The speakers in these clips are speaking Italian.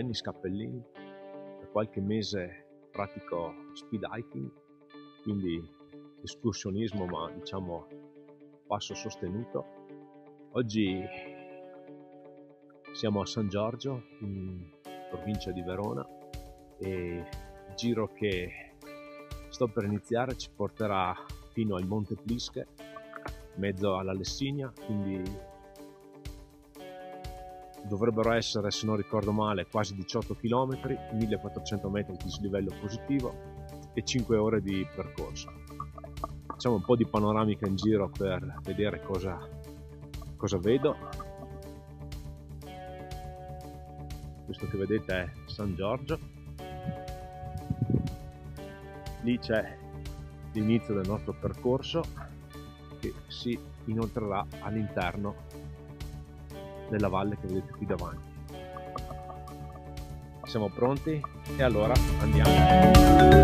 tennis, cappellini. Da qualche mese pratico speed hiking, quindi escursionismo, ma diciamo passo sostenuto. Oggi siamo a San Giorgio, in provincia di Verona, e il giro che sto per iniziare ci porterà fino al Monte Plische, in mezzo alla Lessinia, quindi dovrebbero essere, se non ricordo male, quasi 18 km, 1400 metri di dislivello positivo e 5 ore di percorso. Facciamo un po' di panoramica in giro per vedere cosa vedo. Questo che vedete è San Giorgio. Lì c'è l'inizio del nostro percorso che si inoltrerà all'interno della valle che vedete qui davanti. Siamo pronti? E allora andiamo!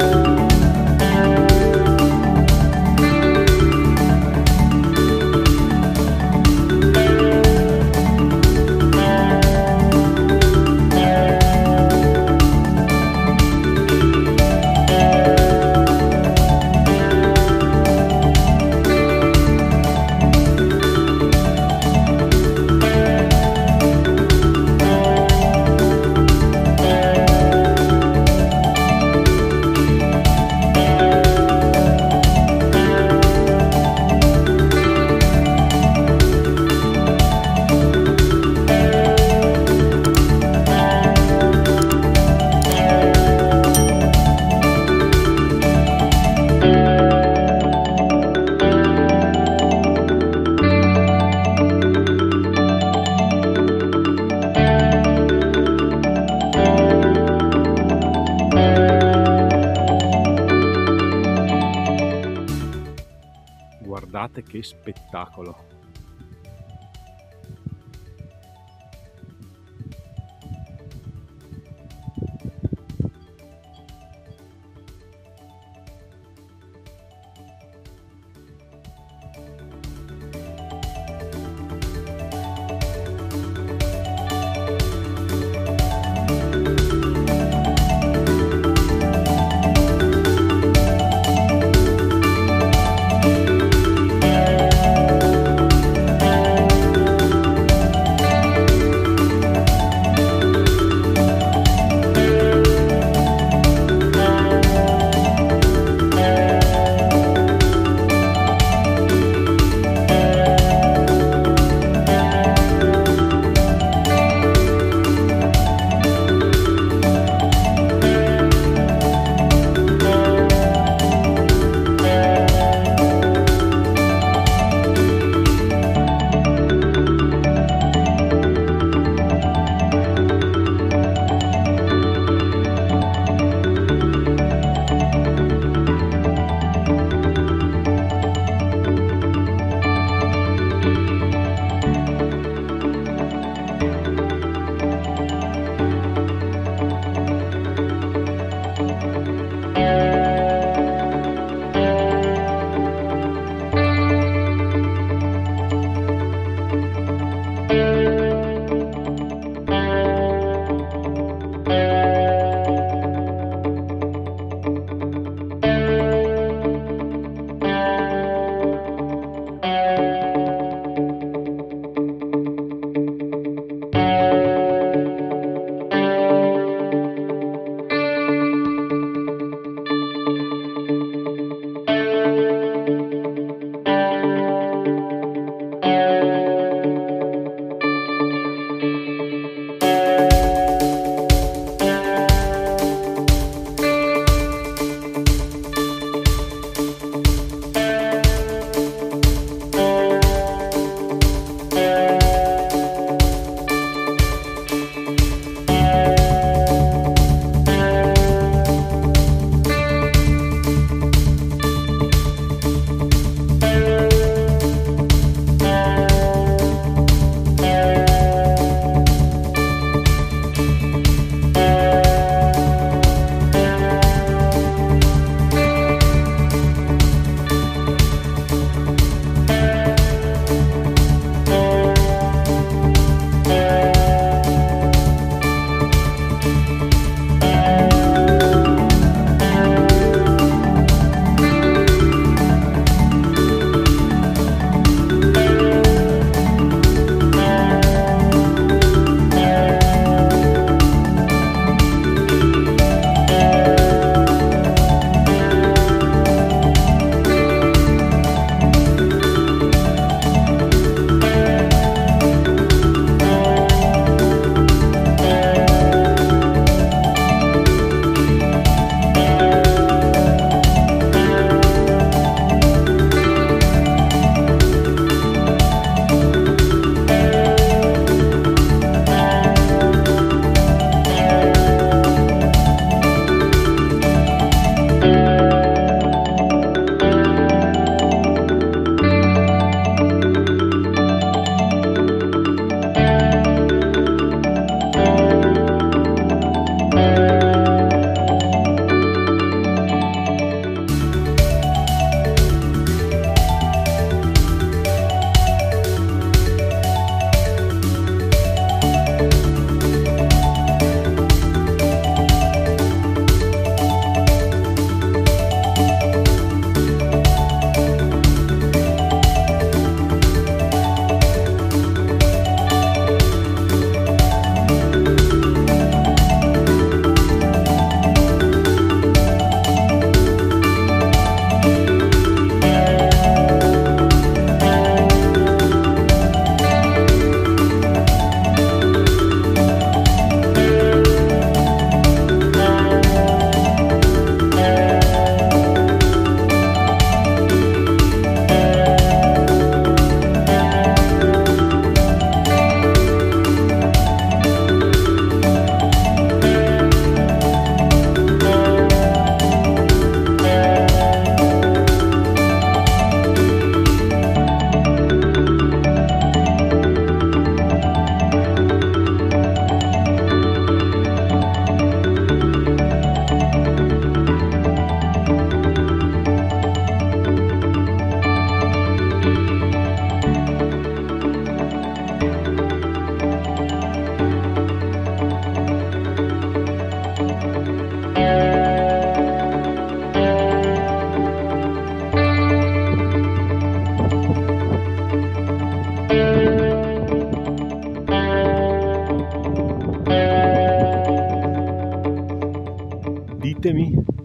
Guardate che spettacolo!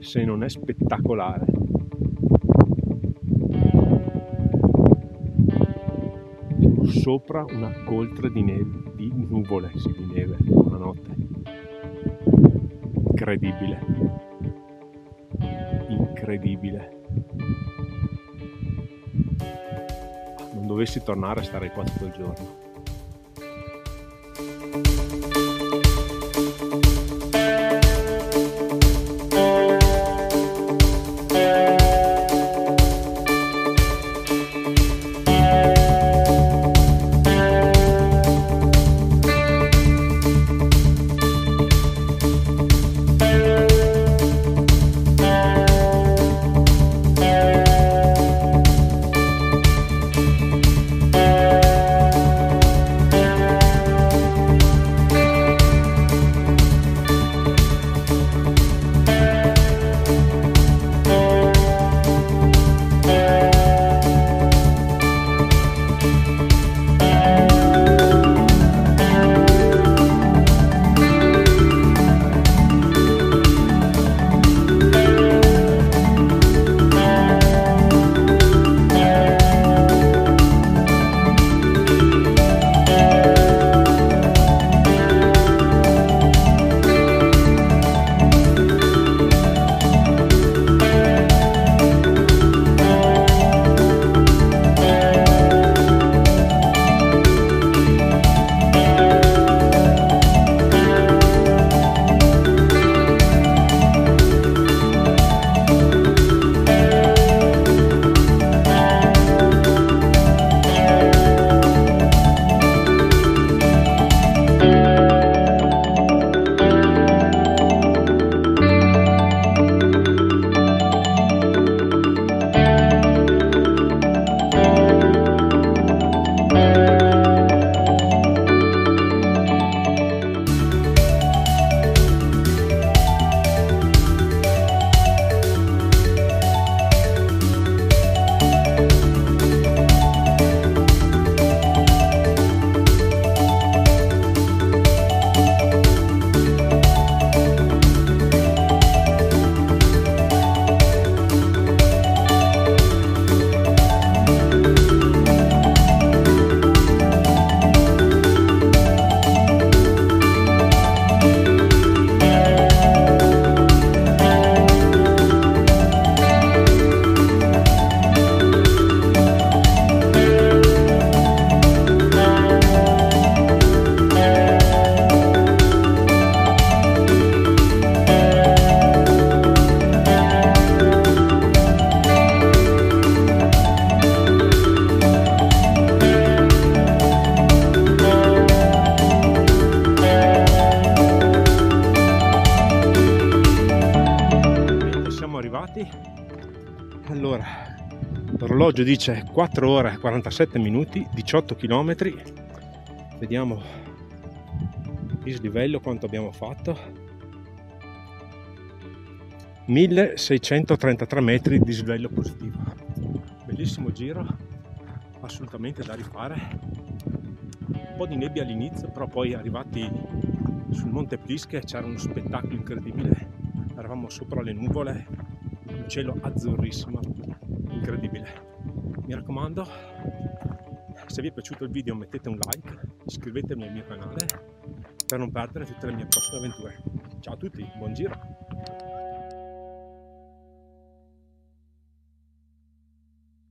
se non è spettacolare. Siamo sopra una coltre di nuvole, sì, di neve, buonanotte. Incredibile, incredibile. Non dovessi tornare a stare qua tutto il giorno. Allora, l'orologio dice 4 ore e 47 minuti, 18 km. Vediamo il dislivello quanto abbiamo fatto. 1633 metri di dislivello positivo. Bellissimo giro, assolutamente da rifare. Un po' di nebbia all'inizio, però poi arrivati sul Monte Plische c'era uno spettacolo incredibile. Eravamo sopra le nuvole, un cielo azzurrissimo, incredibile. Mi raccomando, se vi è piaciuto il video mettete un like, iscrivetevi al mio canale per non perdere tutte le mie prossime avventure. Ciao a tutti, buon giro!